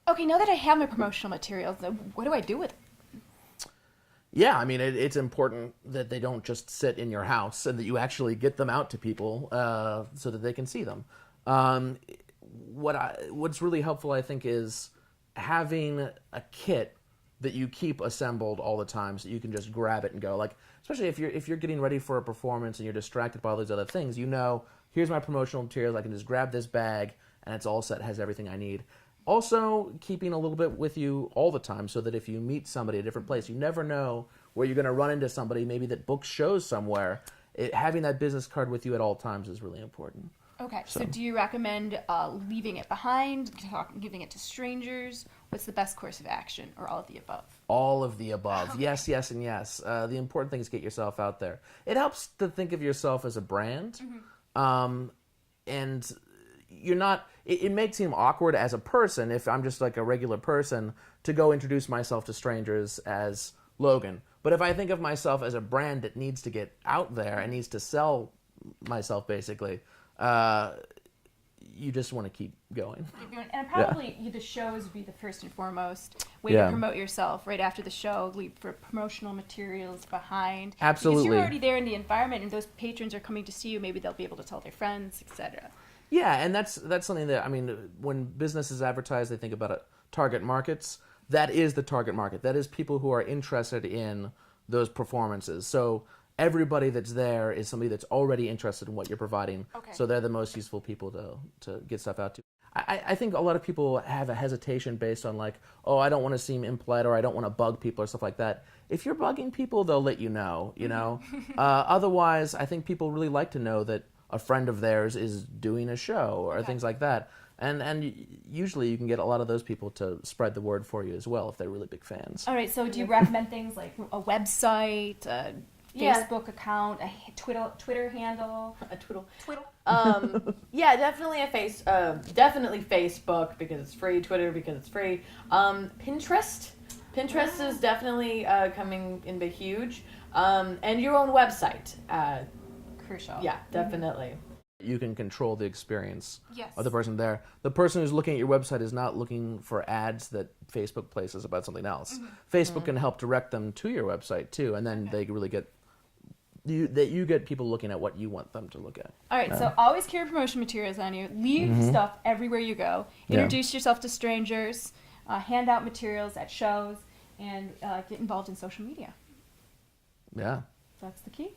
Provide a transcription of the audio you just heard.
Okay, now that I have my promotional materials, what do I do with it? Yeah, I mean, it's important that they don't just sit in your house and that you actually get them out to people so that they can see them. Um, what's really helpful, I think, is having a kit that you keep assembled all the time so you can just grab it and go. Like, especially if you're getting ready for a performance and you're distracted by all these other things, here's my promotional materials. I can just grab this bag and it's all set, has everything I need. Also, keeping a little bit with you all the time so that if you meet somebody at a different place, you never know where you're going to run into somebody maybe that books shows somewhere. Having that business card with you at all times is really important. Okay, so do you recommend leaving it behind, giving it to strangers? What's the best course of action, or all of the above? All of the above. Okay. Yes, yes, and yes. The important thing is get yourself out there. It helps to think of yourself as a brand. And you're not, it may seem awkward as a person if I'm just like a regular person to go introduce myself to strangers as Logan. But if I think of myself as a brand that needs to get out there and needs to sell myself, you just want to keep going. And probably the shows would be the first and foremost way to promote yourself. Right after the show, leave for promotional materials behind. Absolutely. Because you're already there in the environment, and those patrons are coming to see you. Maybe they'll be able to tell their friends, etc. Yeah, and that's something that, I mean, when businesses advertise, they think about it, target markets. That is the target market. That is people who are interested in those performances. So everybody that's there is somebody that's already interested in what you're providing. Okay. So they're the most useful people to get stuff out to. I think a lot of people have a hesitation based on like, oh, I don't want to seem impolite or I don't want to bug people or stuff like that. If you're bugging people, they'll let you know, Otherwise, I think people really like to know that a friend of theirs is doing a show or things like that. And usually you can get a lot of those people to spread the word for you as well if they're really big fans. All right, so do you recommend things like a website, a Facebook account, a Twitter handle? A twiddle. Twiddle? Yeah, definitely definitely Facebook because it's free, Twitter because it's free. Pinterest is definitely coming in big huge. And your own website. Crucial. Yeah, definitely. You can control the experience Yes. of the person there. The person who's looking at your website is not looking for ads that Facebook places about something else. Facebook can help direct them to your website too, and then they really get you get people looking at what you want them to look at. All right, so always carry promotion materials on you. Leave stuff everywhere you go. Introduce yourself to strangers. Hand out materials at shows, and get involved in social media. Yeah. That's the key.